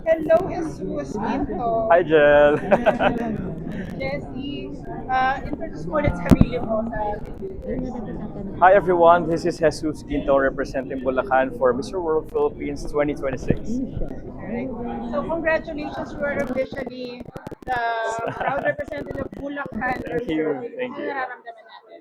Hello, Jesus Quinto. Hi, Jel. Jessie, introduce mo ulit sarili mo sa ating viewers. Hi, everyone. This is Jesus Quinto representing Bulacan for Mr. World Philippines 2026. Alright. So congratulations, you are officially the proud representative of Bulacan for Thank Mr. you. Philippines. Thank Ano you. nararamdaman natin?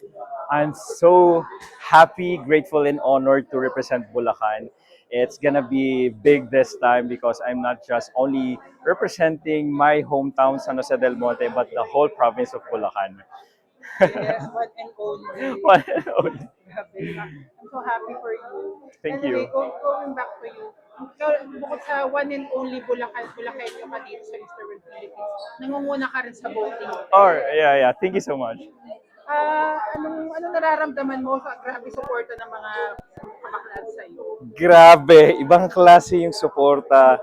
I'm so happy, grateful, and honored to represent Bulacan. It's gonna be big this time because I'm not just only representing my hometown, San Jose del Monte, but the whole province of Bulacan. Yes, one and only. One and only. Grabe, I'm so happy for you. Thank Anyway, you. going back to you. Ikaw, bukod sa one and only Bulacanyo ka dito sa Mr. World Philippines, nangunguna ka rin sa voting. Oh, yeah, yeah. Thank you so much. Anong nararamdaman mo sa grabe suporta ng mga kabaklan sa iyo? Grabe, ibang klase yung suporta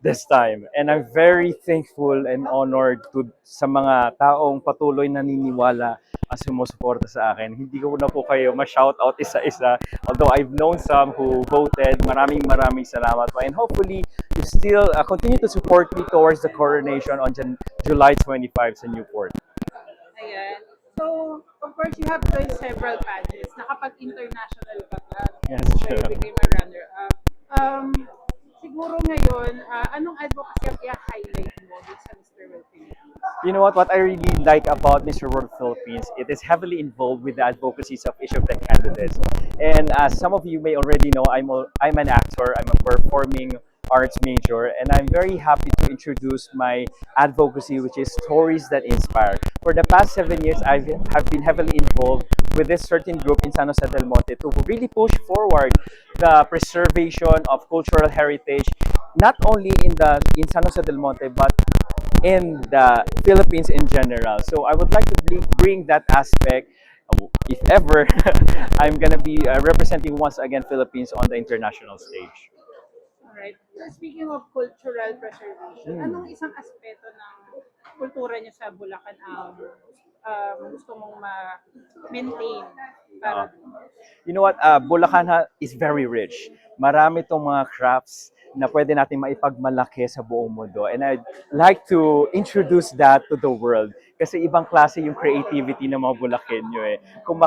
this time. And I'm very thankful and honored to sa mga taong patuloy naniniwala at sumusuporta sa akin. Hindi ko na po kayo ma-shoutout isa-isa. Although I've known some who voted, maraming salamat po. And hopefully, you still continue to support me towards the coronation on July 25 sa Newport. Ayan. So, of course, you have done several pageants. Nakapag-international ka pa. Yes, So, you sure. became a runner-up. Um, siguro ngayon, anong advocacy ang i-highlight mo dito sa Mr. World Philippines? You know what? What I really like about Mr. World Philippines, it is heavily involved with the advocacies of each of the candidates. And as some of you may already know, I'm an actor. I'm a performing arts major, and I'm very happy to introduce my advocacy, which is stories that inspire. For the past 7 years, I have been heavily involved with this certain group in San Jose del Monte to really push forward the preservation of cultural heritage, not only in San Jose del Monte, but in the Philippines in general. So I would like to bring that aspect, if ever, I'm gonna be representing once again Philippines on the international stage. Alright. So, speaking of cultural preservation, Hmm. anong isang aspeto ng kultura niyo sa Bulacan ang gusto mong ma-maintain Uh, para doon? you know what? Bulacan is very rich. Marami tong mga crafts na pwede natin maipagmalaki sa buong mundo. And I'd like to introduce that to the world. Kasi ibang klase yung creativity ng mga Bulakenyo eh. Kung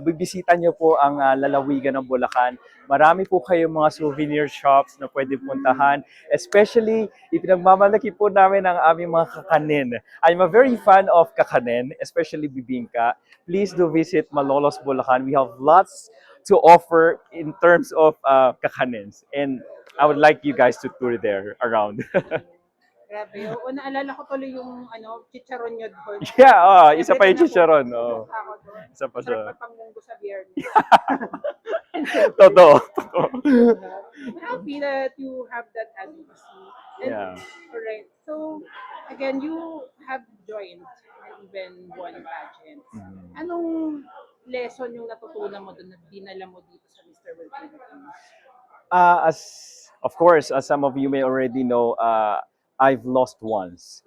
bibisita nyo po ang lalawigan ng Bulacan, marami po kayong mga souvenir shops na pwede puntahan. Especially, ipinagmamalaki po namin ang aming mga kakanin. I'm a very fan of kakanin, especially bibingka. Please do visit Malolos, Bulacan. We have lots to offer in terms of kakanins. And I would like you guys to tour there around. Grabe. Oo, naalala ko tuloy yung chicharon nyo doon. Yeah, isa Every pa time yung chicharon. pupunta ako doon. Isa pa Masarap siya. magpangmunggo sa biyernes. Totoo. Totoo. I'm happy that you have that advocacy. And, Yeah. alright. So, again, you have joined and even won pageants. Mhm. Anong lesson yung natutunan mo doon na dinala mo dito sa Mr. World Philippines? As of course, as some of you may already know, I've lost once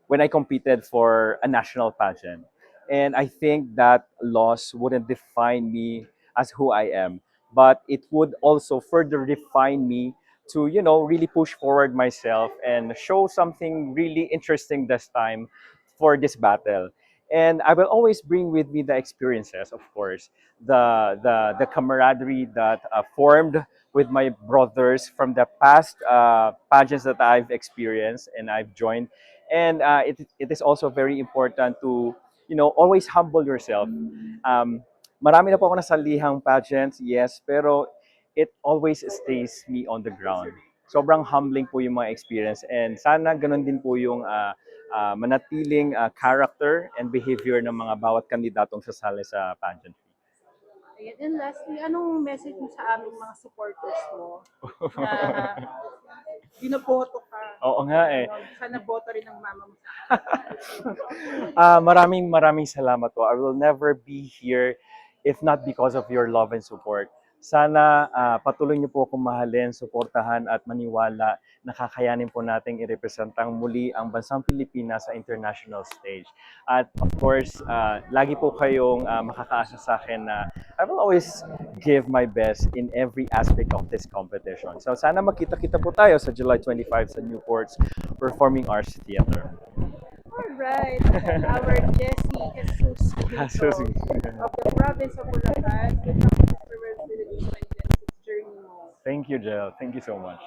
when I competed for a national pageant, and I think that loss wouldn't define me as who I am, but it would also further define me to really push forward myself and show something really interesting this time for this battle. And I will always bring with me the experiences, of course, the camaraderie that formed with my brothers from the past pageants that I've experienced and I've joined. And it is also very important to, always humble yourself. Um, Marami na po ako nasalihang pageants, yes, pero it always stays me on the ground. Sobrang humbling po yung mga experience and sana ganun din po yung manatiling character and behavior ng mga bawat kandidatong sasali sa pageant. Ayan. And lastly, anong message mo sa aming mga supporters mo na binoboto ka? Oo nga eh. Sana boto rin ng mama mo. Maraming salamat po. I will never be here if not because of your love and support. Sana patuloy niyo po akong mahalin, suportahan at maniwala na kakayanin po nating i-representang muli ang bansang Pilipinas sa international stage. At of course, lagi po kayong makakaasa sa akin na I will always give my best in every aspect of this competition. So sana magkita-kita po tayo sa July 25 sa Newport's Performing Arts Theater. Alright. Our Jessie Jesus Jesus. of the province of Bulacan. Good luck with the Philippines 2026 journey mo. Thank you, Jel. Thank you so much.